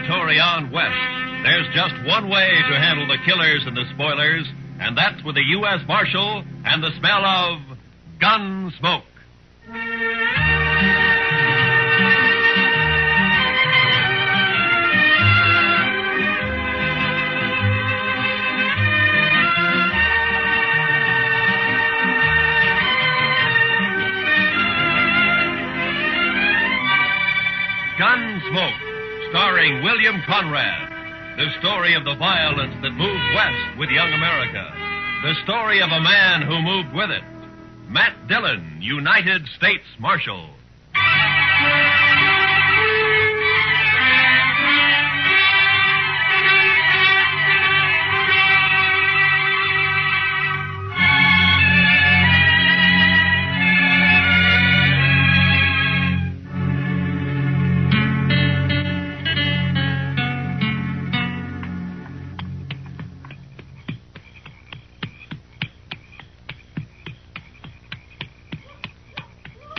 territory on west, there's just one way to handle the killers and the spoilers, and that's with the U.S. Marshal and the smell of Gunsmoke. Gunsmoke, starring William Conrad. The story of the violence that moved west with young America. The story of a man who moved with it. Matt Dillon, United States Marshal.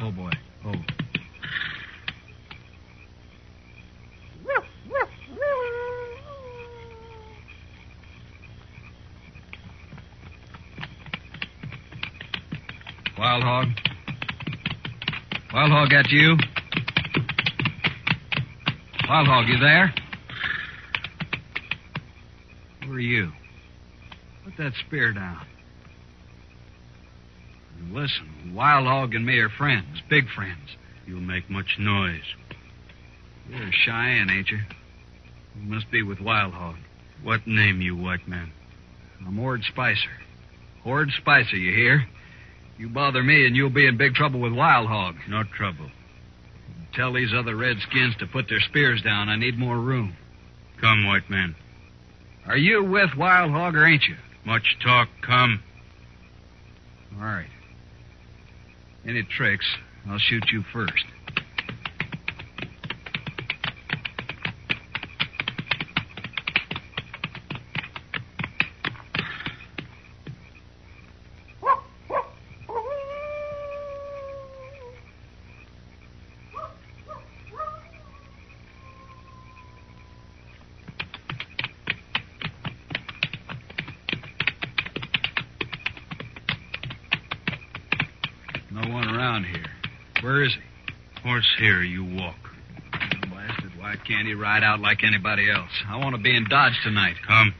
Oh, boy. Oh. Wild Hog? Wild Hog, that you? Wild Hog, you there? Who are you? Put that spear down. Listen, Wild Hog and me are friends, big friends. You'll make much noise. You're Cheyenne, ain't you? You must be with Wild Hog. What name, you white man? I'm Hoard Spicer. Hoard Spicer, you hear? You bother me and you'll be in big trouble with Wild Hog. No trouble. Tell these other redskins to put their spears down. I need more room. Come, white man. Are you with Wild Hog or ain't you? Much talk, come. All right. Any tricks, I'll shoot you first. No one around here. Where is he? Horse here, you walk. Blasted, why can't he ride out like anybody else? I want to be in Dodge tonight. Come.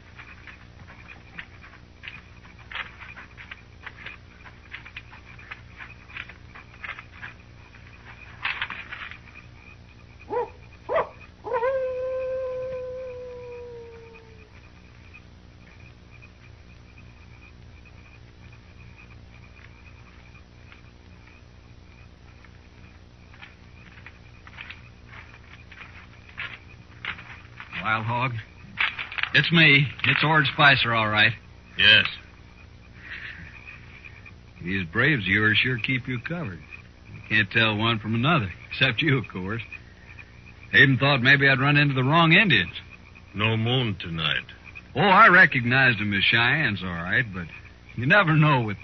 Wild Hog? It's me. It's Hoard Spicer, all right. Yes. These braves of yours sure keep you covered. You can't tell one from another, except you, of course. I even thought maybe I'd run into the wrong Indians. No moon tonight. Oh, I recognized them as Cheyennes, all right, but you never know with...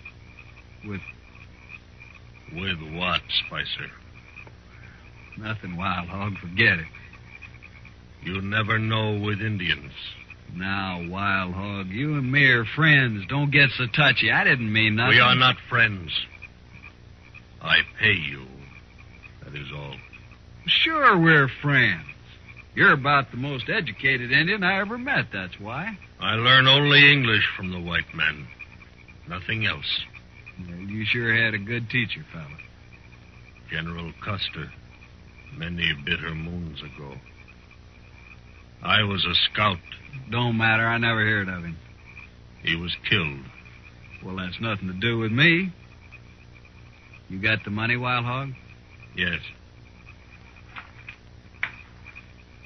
With what, Spicer? Nothing, Wild Hog. Forget it. You never know with Indians. Now, Wild Hog, you and me are friends. Don't get so touchy. I didn't mean nothing. We are not friends. I pay you. That is all. Sure we're friends. You're about the most educated Indian I ever met, that's why. I learn only English from the white man. Nothing else. Well, you sure had a good teacher, fella. General Custer, many bitter moons ago. I was a scout. Don't matter. I never heard of him. He was killed. Well, that's nothing to do with me. You got the money, Wild Hog? Yes.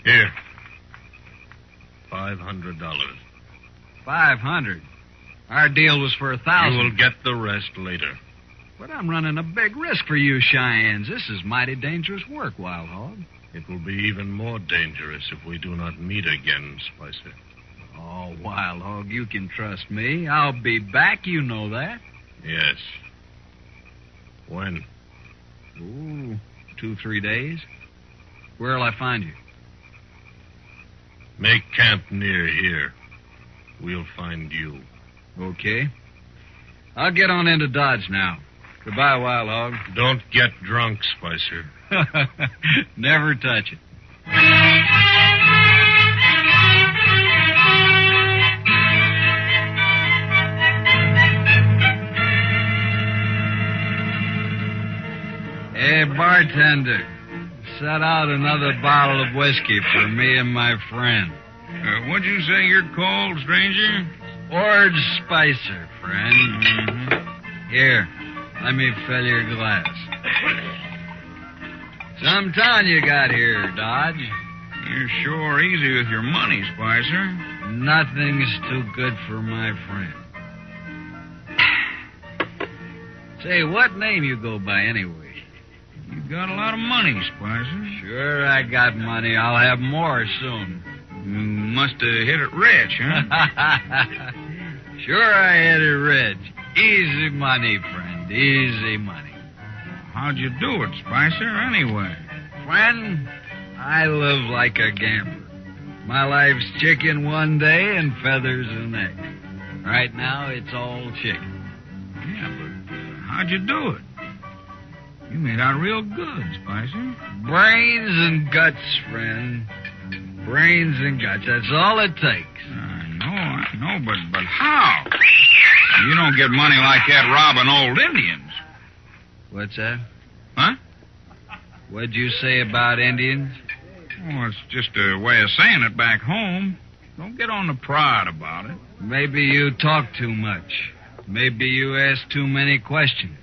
Here. $500. 500? Our deal was for 1,000. You will get the rest later. But I'm running a big risk for you Cheyennes. This is mighty dangerous work, Wild Hog. It will be even more dangerous if we do not meet again, Spicer. Oh, Wild Hog, you can trust me. I'll be back, you know that. Yes. When? Ooh, 2-3 days. Where'll I find you? Make camp near here. We'll find you. Okay. I'll get on into Dodge now. Goodbye, Wild Hog. Don't get drunk, Spicer. Never touch it. Hey, bartender, set out another bottle of whiskey for me and my friend. What'd you say you're called, stranger? Hoard Spicer, friend. Mm-hmm. Here, let me fill your glass. Some town you got here, Dodge. You're sure easy with your money, Spicer. Nothing's too good for my friend. Say, what name you go by anyway? You got a lot of money, Spicer. Sure, I got money. I'll have more soon. You must have hit it rich, huh? Sure, I hit it rich. Easy money, friend. Easy money. How'd you do it, Spicer, anyway? Friend, I live like a gambler. My life's chicken one day and feathers the next. Right now, it's all chicken. Yeah, but how'd you do it? You made out real good, Spicer. Brains and guts, friend. Brains and guts. That's all it takes. I know, but how? You don't get money like that robbing old Indians. What's that? Huh? What'd you say about Indians? Oh, it's just a way of saying it back home. Don't get on the prod about it. Maybe you talk too much. Maybe you ask too many questions.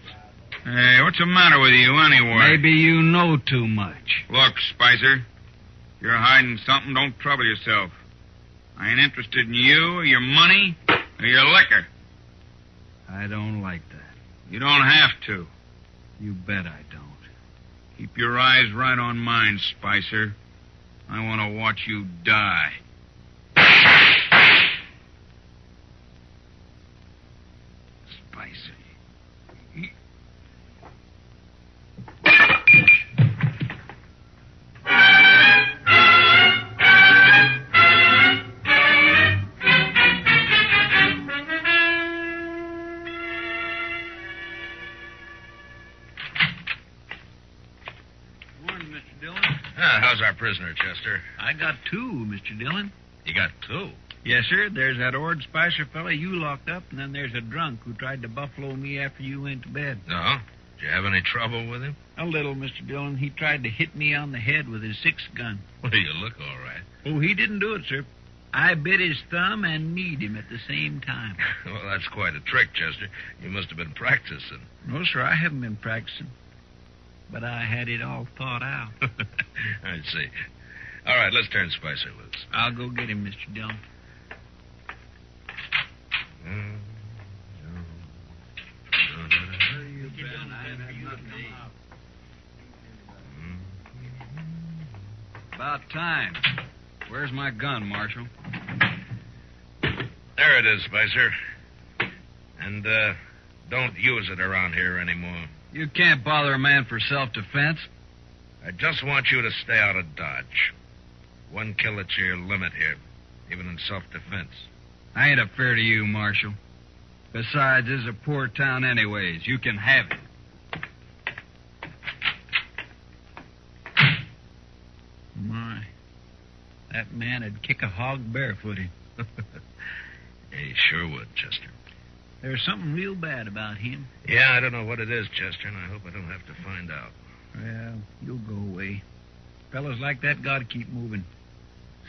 Hey, what's the matter with you anyway? Maybe you know too much. Look, Spicer, if you're hiding something, don't trouble yourself. I ain't interested in you or your money or your liquor. I don't like that. You don't have to. You bet I don't. Keep your eyes right on mine, Spicer. I want to watch you die. Spicer. How's our prisoner, Chester? I got two, Mr. Dillon. You got two? Yes, sir. There's that Hoard Spicer fella you locked up, and then there's a drunk who tried to buffalo me after you went to bed. No? Did you have any trouble with him? A little, Mr. Dillon. He tried to hit me on the head with his 6-gun. Well, you look all right. Oh, he didn't do it, sir. I bit his thumb and kneed him at the same time. Well, that's quite a trick, Chester. You must have been practicing. No, sir, I haven't been practicing. But I had it all thought out. I see. All right, let's turn Spicer loose. I'll go get him, Mr. Dillon. About time. Where's my gun, Marshal? There it is, Spicer. And, don't use it around here anymore. You can't bother a man for self-defense. I just want you to stay out of Dodge. One kill at your limit here, even in self-defense. I ain't afraid of you, Marshal. Besides, this is a poor town anyways. You can have it. My, that man would kick a hog barefooted. He sure would, Chester. There's something real bad about him. Yeah, I don't know what it is, Chester, and I hope I don't have to find out. Well, you'll go away. Fellows like that gotta keep moving.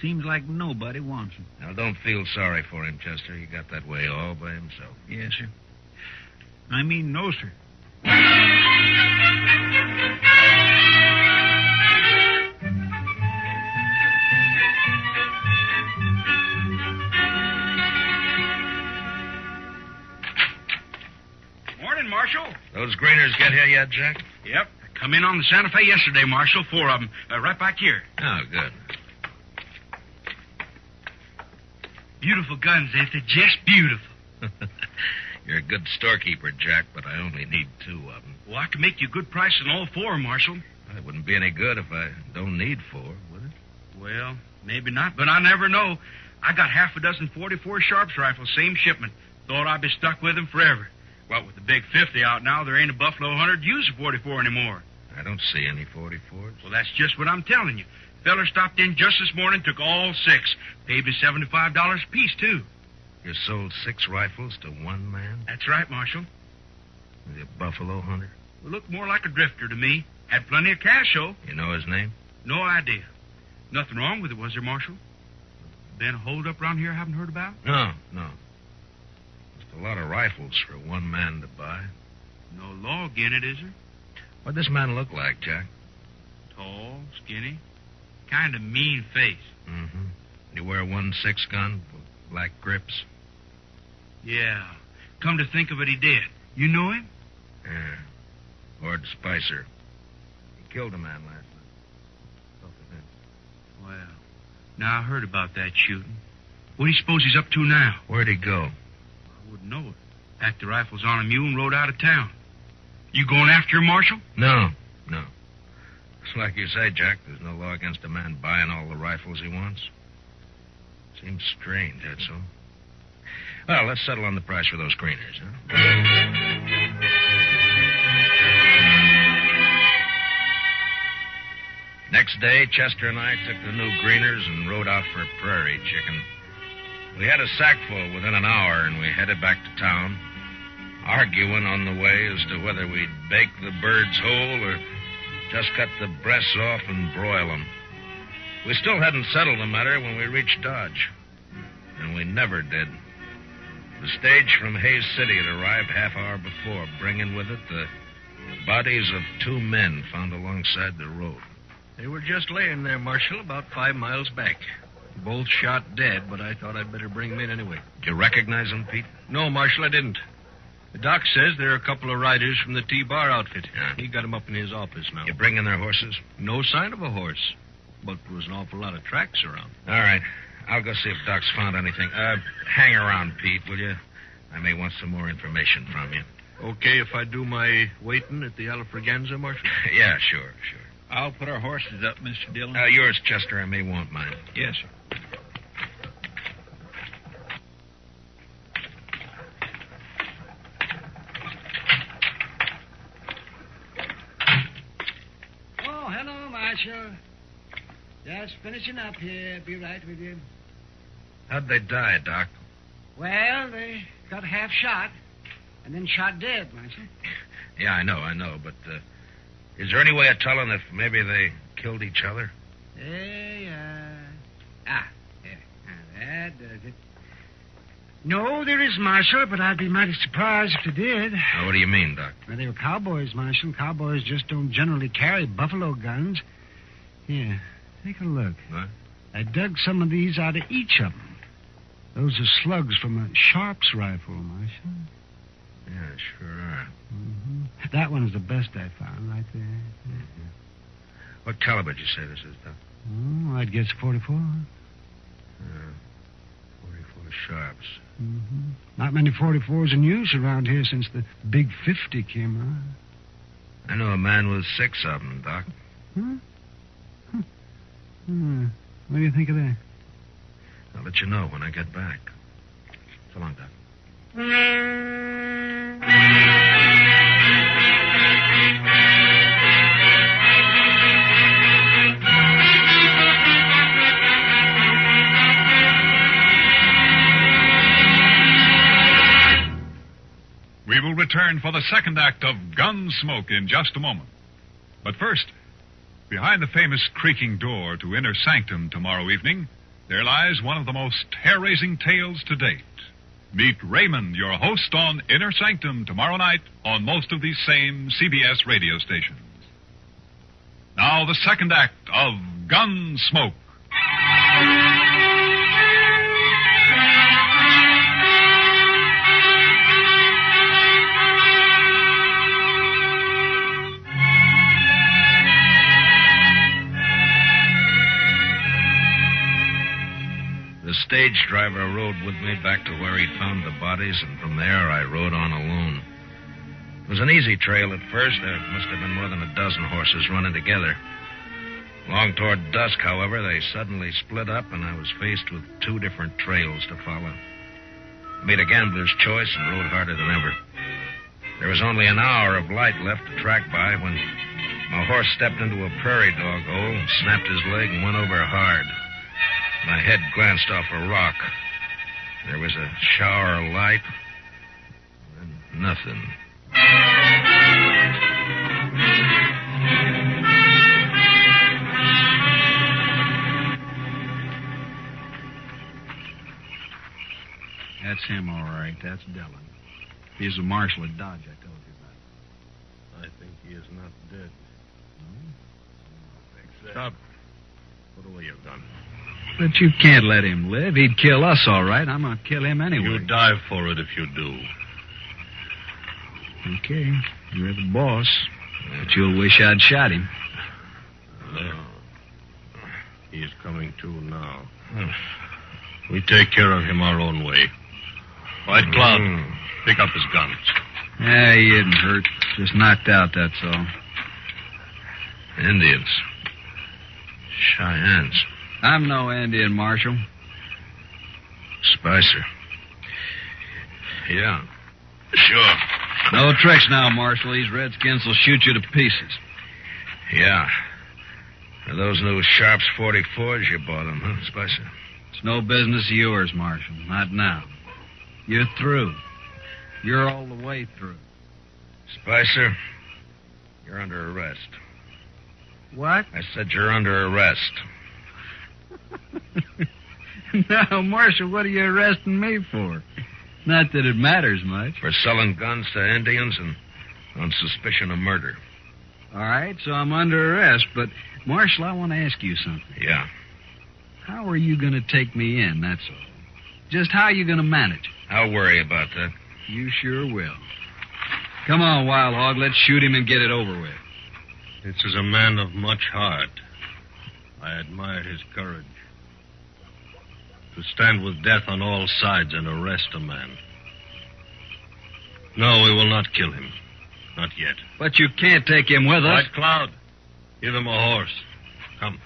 Seems like nobody wants him. Now, don't feel sorry for him, Chester. He got that way all by himself. Yes, sir. I mean, no, sir. Morning, Marshal. Those graders get here yet, Jack? Yep. Come in on the Santa Fe yesterday, Marshal. 4 of them. Right back here. Oh, good. Beautiful guns, ain't they? Just beautiful. You're a good storekeeper, Jack, but I only need 2 of them. Well, I can make you a good price on all 4, Marshal. It wouldn't be any good if I don't need 4, would it? Well, Maybe not, but I never know. I got half a dozen 44 Sharps rifles, same shipment. Thought I'd be stuck with them forever. Well, with the big 50 out now, there ain't a buffalo hunter to use a 44 anymore. I don't see any 44s. Well, that's just what I'm telling you. Feller stopped in just this morning, took all 6. Paid me $75 a piece, too. You sold 6 rifles to one man? That's right, Marshal. Is he a buffalo hunter? Well, looked more like a drifter to me. Had plenty of cash, though. You know his name? No idea. Nothing wrong with it, was there, Marshal? Been a holdup around here I haven't heard about? No. Just a lot of rifles for one man to buy. No law agin it, is there? What'd this man look like, Jack? Tall, skinny, kind of mean face. Mm-hmm. You wear 1.6 gun with black grips? Yeah. Come to think of it, he did. You know him? Yeah. Hoard Spicer. He killed a man last night. Well, now I heard about that shooting. What do you suppose he's up to now? Where'd he go? I wouldn't know it. Packed the rifles on a mule and rode out of town. You going after him, Marshal? No. It's like you say, Jack. There's no law against a man buying all the rifles he wants. Seems strange, that's all. Well, let's settle on the price for those greeners, huh? Next day, Chester and I took the new greeners and rode out for prairie chicken. We had a sackful within an hour, and we headed back to town, arguing on the way as to whether we'd bake the birds whole or just cut the breasts off and broil them. We still hadn't settled the matter when we reached Dodge, and we never did. The stage from Hayes City had arrived half hour before, bringing with it the bodies of 2 men found alongside the road. They were just laying there, Marshal, about 5 miles back. Both shot dead, but I thought I'd better bring them in anyway. Did you recognize them, Pete? No, Marshal, I didn't. The doc says they're a couple of riders from the T-Bar outfit. Yeah. He got them up in his office now. You bring in their horses? No sign of a horse, but there was an awful lot of tracks around. All right. I'll go see if Doc's found anything. Hang around, Pete, will you? I may want some more information from you. Okay if I do my waiting at the Alfraganza, Marshal? Yeah, sure. I'll put our horses up, Mr. Dillon. Yours, Chester. I may want mine. Yes, sir. Oh, hello, Marshal. Just finishing up here. Be right with you. How'd they die, Doc? Well, they got half shot and then shot dead, Marshal. Yeah, I know, but is there any way of telling if maybe they killed each other? There. That does it. No, there is, Marshal, but I'd be mighty surprised if they did. Now, what do you mean, Doc? Well, they were cowboys, Marshal. Cowboys just don't generally carry buffalo guns. Here, take a look. What? I dug some of these out of each of them. Those are slugs from a Sharps rifle, Marshal. Yeah, sure are. Mm-hmm. That one's the best I found right there. Mm-hmm. What caliber did you say this is, Doc? Oh, I'd guess 44. 44 Sharps. Mm-hmm. Not many 44s in use around here since the big 50 came out. I know a man with 6 of them, Doc. What do you think of that? I'll let you know when I get back. So long, Doc. We will return for the second act of Gunsmoke in just a moment. But first, behind the famous creaking door to Inner Sanctum tomorrow evening, there lies one of the most hair-raising tales to date. Meet Raymond, your host, on Inner Sanctum tomorrow night on most of these same CBS radio stations. Now, the second act of Gunsmoke. The stage driver rode with me back to where he'd found the bodies, and from there I rode on alone. It was an easy trail at first. There must have been more than a dozen horses running together. Long toward dusk, however, they suddenly split up, and I was faced with two different trails to follow. I made a gambler's choice and rode harder than ever. There was only an hour of light left to track by when my horse stepped into a prairie dog hole, snapped his leg, and went over hard. My head glanced off a rock. There was a shower of light, and nothing. That's him, all right. That's Dillon. He's the marshal at Dodge I told you about. I think he is not dead. No? Stop. Put away your gun. But you can't let him live. He'd kill us, all right. I'm going to kill him anyway. You die for it if you do. Okay. You're the boss. But you'll wish I'd shot him. No. He is coming to now. We take care of him our own way. White Cloud, pick up his guns. Yeah, he isn't hurt. Just knocked out, that's all. Indians. Cheyennes. I'm no Indian, Marshal. Spicer. Yeah. Sure. No tricks now, Marshal. These redskins will shoot you to pieces. Yeah. Are those new Sharps 44s you bought them, huh, Spicer? It's no business of yours, Marshal. Not now. You're through. You're all the way through. Spicer, you're under arrest. What? I said you're under arrest. Now, Marshal, what are you arresting me for? Not that it matters much. For selling guns to Indians and on suspicion of murder. All right, so I'm under arrest, but, Marshal, I want to ask you something. Yeah. How are you going to take me in, that's all? Just how are you going to manage? I'll worry about that. You sure will. Come on, Wild Hog, let's shoot him and get it over with. This is a man of much heart. I admire his courage. To stand with death on all sides and arrest a man. No, we will not kill him. Not yet. But you can't take him with us. White Cloud, give him a horse. Come.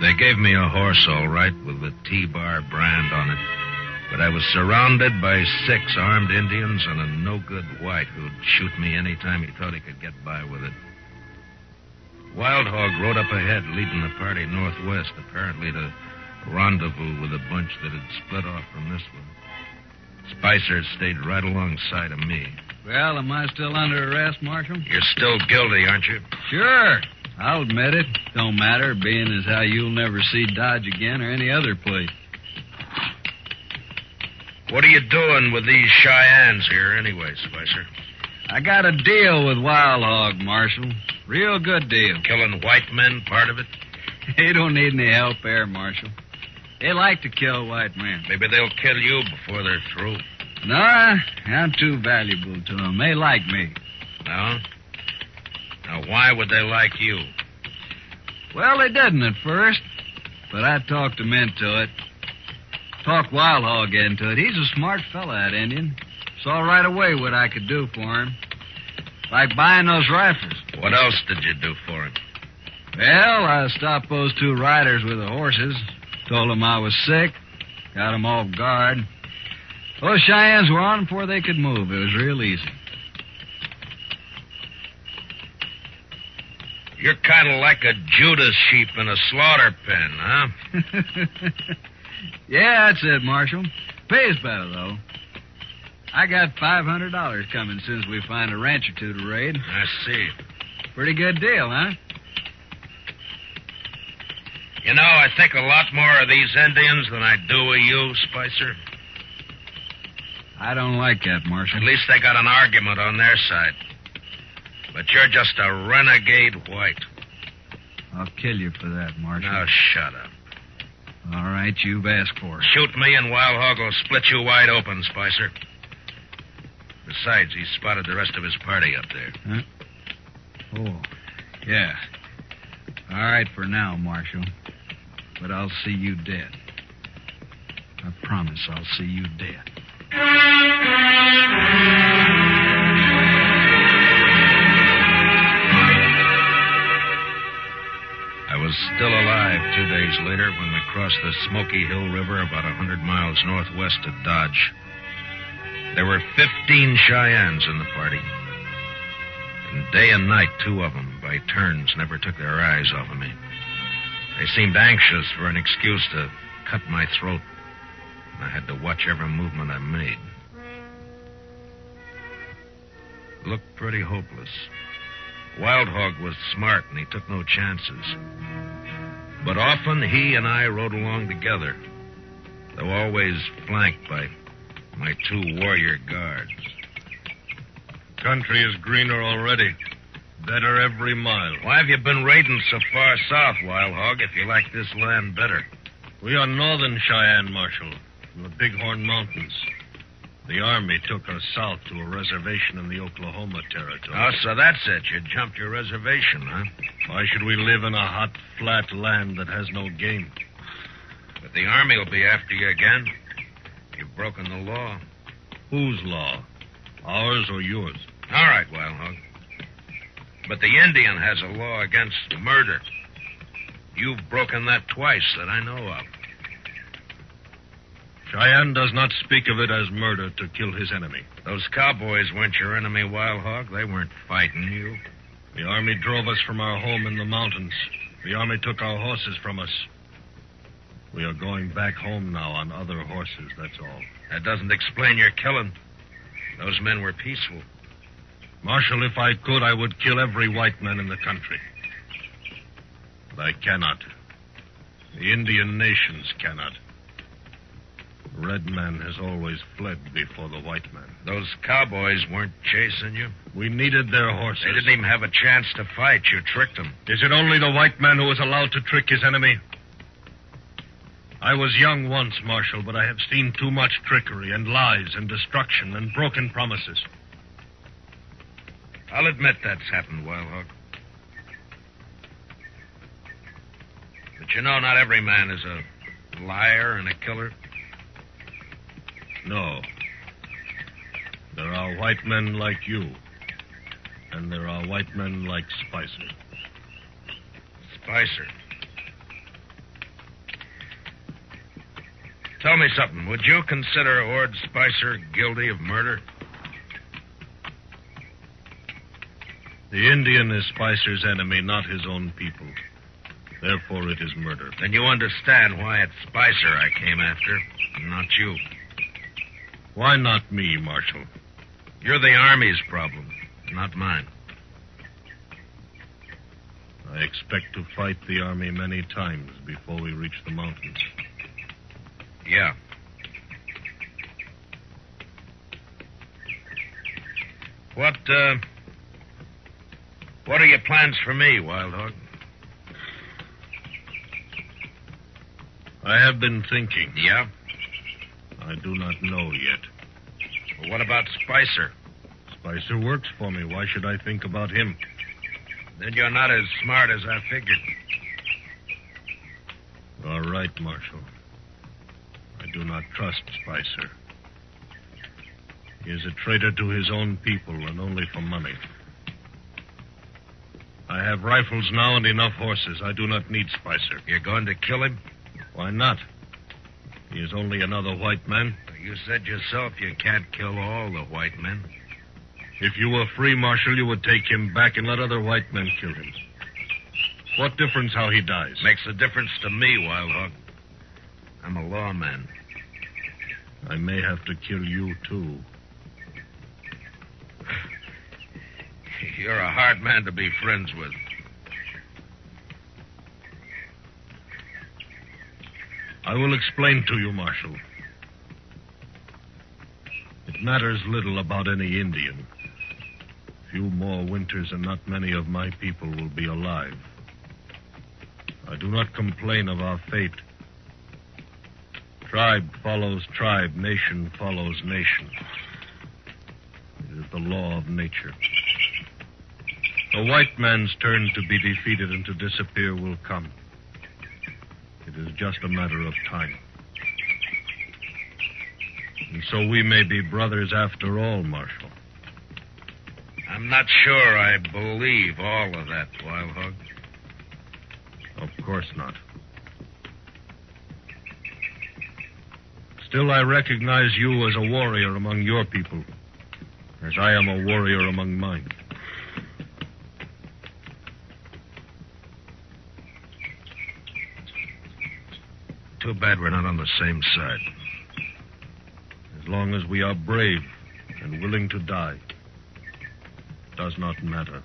They gave me a horse, all right, with the T-Bar brand on it. But I was surrounded by 6 armed Indians and a no-good white who'd shoot me any time he thought he could get by with it. Wild Hog rode up ahead, leading the party northwest, apparently to rendezvous with a bunch that had split off from this one. Spicer stayed right alongside of me. Well, am I still under arrest, Marshal? You're still guilty, aren't you? Sure. I'll admit it. Don't matter, being as how you'll never see Dodge again or any other place. What are you doing with these Cheyennes here anyway, Spicer? I got a deal with Wild Hog, Marshal. Real good deal. Killing white men, part of it? They don't need any help there, Marshal. They like to kill white men. Maybe they'll kill you before they're through. No, I'm too valuable to them. They like me. No? Now, why would they like you? Well, they didn't at first, but I talked them into it. Talked Wild Hog into it. He's a smart fella, that Indian. Saw right away what I could do for him. Like buying those rifles. What else did you do for him? Well, I stopped those 2 riders with the horses. Told them I was sick. Got them off guard. Those Cheyennes were on before they could move. It was real easy. You're kind of like a Judas sheep in a slaughter pen, huh? Yeah, that's it, Marshal. Pays better, though. I got $500 coming since we find a ranch or 2 to raid. I see. Pretty good deal, huh? You know, I think a lot more of these Indians than I do of you, Spicer. I don't like that, Marshal. At least they got an argument on their side. But you're just a renegade white. I'll kill you for that, Marshal. Now, shut up. All right, you've asked for it. Shoot me and Wild Hog will split you wide open, Spicer. Besides, he spotted the rest of his party up there. Huh? Oh, yeah. All right for now, Marshal. But I'll see you dead. I promise I'll see you dead. I was still alive 2 days later when we crossed the Smoky Hill River about 100 miles northwest of Dodge. There were 15 Cheyennes in the party. And day and night, 2 of them, by turns, never took their eyes off of me. They seemed anxious for an excuse to cut my throat. I had to watch every movement I made. It looked pretty hopeless. Wild Hogg was smart, and he took no chances. But often he and I rode along together, though always flanked by my 2 warrior guards. Country is greener already. Better every mile. Why have you been raiding so far south, Wild Hogg, if you like this land better? We are northern Cheyenne, Marshal, from the Bighorn Mountains. The Army took us south to a reservation in the Oklahoma Territory. Oh, so that's it. You jumped your reservation, huh? Why should we live in a hot, flat land that has no game? But the Army will be after you again. You've broken the law. Whose law? Ours or yours? All right, Wild Hogg. But the Indian has a law against murder. You've broken that twice that I know of. Cheyenne does not speak of it as murder to kill his enemy. Those cowboys weren't your enemy, Wild Hogg. They weren't fighting you. The Army drove us from our home in the mountains. The Army took our horses from us. We are going back home now on other horses, that's all. That doesn't explain your killing. Those men were peaceful. Marshal, if I could, I would kill every white man in the country. But I cannot. The Indian nations cannot. The red man has always fled before the white man. Those cowboys weren't chasing you? We needed their horses. They didn't even have a chance to fight. You tricked them. Is it only the white man who is allowed to trick his enemy? I was young once, Marshal, but I have seen too much trickery and lies and destruction and broken promises. I'll admit that's happened, Wild Hogg. But you know, not every man is a liar and a killer. No. There are white men like you. And there are white men like Spicer. Spicer. Tell me something. Would you consider Hoard Spicer guilty of murder? The Indian is Spicer's enemy, not his own people. Therefore, it is murder. Then you understand why it's Spicer I came after, not you. Why not me, Marshal? You're the Army's problem, not mine. I expect to fight the Army many times before we reach the mountains. Yeah. What are your plans for me, Wild Hogg? I have been thinking. Yeah? I do not know yet. Well, what about Spicer? Spicer works for me. Why should I think about him? Then you're not as smart as I figured. All right, Marshal. I do not trust Spicer. He is a traitor to his own people and only for money. I have rifles now and enough horses. I do not need Spicer. You're going to kill him? Why not? He is only another white man. You said yourself you can't kill all the white men. If you were free, Marshal, you would take him back and let other white men kill him. What difference how he dies? Makes a difference to me, Wild Hogg. I'm a lawman. I may have to kill you, too. You're a hard man to be friends with. I will explain to you, Marshal. It matters little about any Indian. Few more winters and not many of my people will be alive. I do not complain of our fate. Tribe follows tribe, nation follows nation. It is the law of nature. The white man's turn to be defeated and to disappear will come. It is just a matter of time. And so we may be brothers after all, Marshal. I'm not sure I believe all of that, Wild Hog. Of course not. Still, I recognize you as a warrior among your people, as I am a warrior among mine. Too bad we're not on the same side. As long as we are brave and willing to die, it does not matter.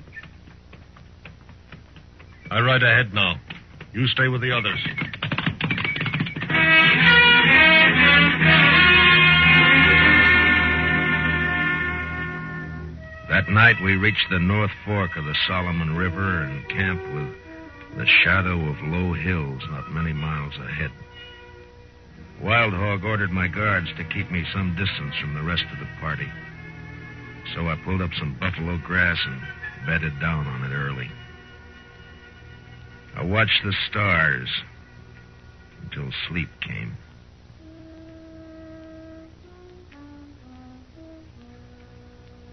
I ride ahead now. You stay with the others. That night, we reached the North Fork of the Solomon River and camped with the shadow of low hills not many miles ahead. Wild Hog ordered my guards to keep me some distance from the rest of the party. So I pulled up some buffalo grass and bedded down on it early. I watched the stars until sleep came.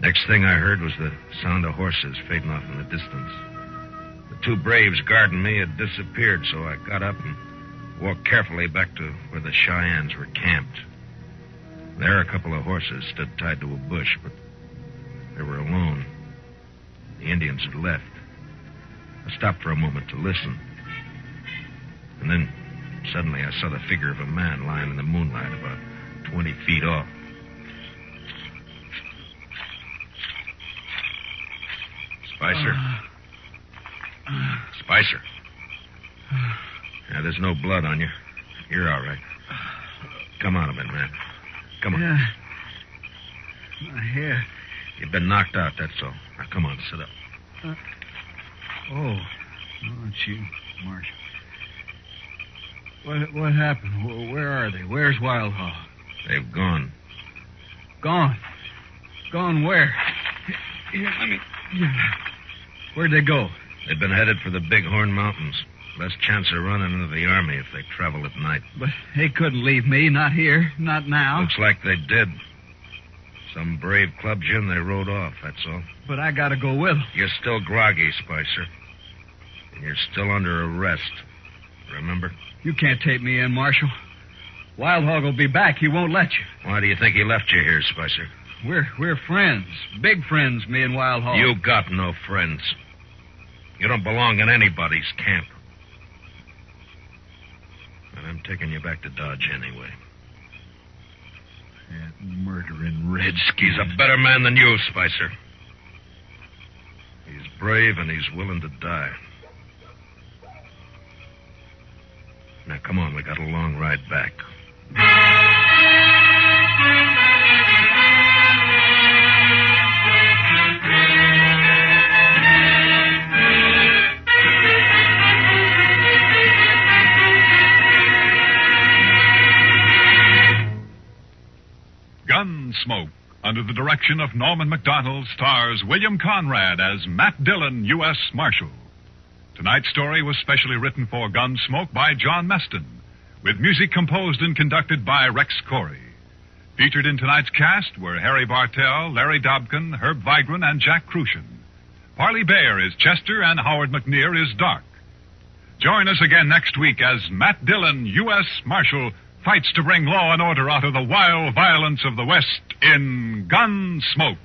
Next thing I heard was the sound of horses fading off in the distance. The two braves guarding me had disappeared, so I got up and walked carefully back to where the Cheyennes were camped. There, a couple of horses stood tied to a bush, but they were alone. The Indians had left. I stopped for a moment to listen. And then, suddenly, I saw the figure of a man lying in the moonlight about 20 feet off. Spicer? Spicer? Yeah, there's no blood on you. You're all right. Come out of it, man. Come on. Yeah. My hair. You've been knocked out, that's all. Now, come on, sit up. Oh, it's you, Marshal. What happened? Where are they? Where's Wild Hog? They've gone. Gone? Gone where? Here, let me... Where'd they go? They've been headed for the Big Horn Mountains. Less chance of running into the army if they travel at night. But they couldn't leave me. Not here. Not now. Looks like they did. Some brave clubbed you and they rode off, that's all. But I gotta go with them. You're still groggy, Spicer. And you're still under arrest. Remember? You can't take me in, Marshal. Wild Hog will be back. He won't let you. Why do you think he left you here, Spicer? We're friends. Big friends, me and Wild Hog. You got no friends. You don't belong in anybody's camp. And I'm taking you back to Dodge anyway. That murdering redskin. He's a better man than you, Spicer. He's brave and he's willing to die. Now, come on, we got a long ride back. Gunsmoke, under the direction of Norman Macdonnell, stars William Conrad as Matt Dillon, U.S. Marshal. Tonight's story was specially written for Gunsmoke by John Meston, with music composed and conducted by Rex Corey. Featured in tonight's cast were Harry Bartell, Larry Dobkin, Herb Vigran, and Jack Crucian. Parley Bayer is Chester, and Howard McNear is Dark. Join us again next week as Matt Dillon, U.S. Marshal, fights to bring law and order out of the wild violence of the West in Gunsmoke.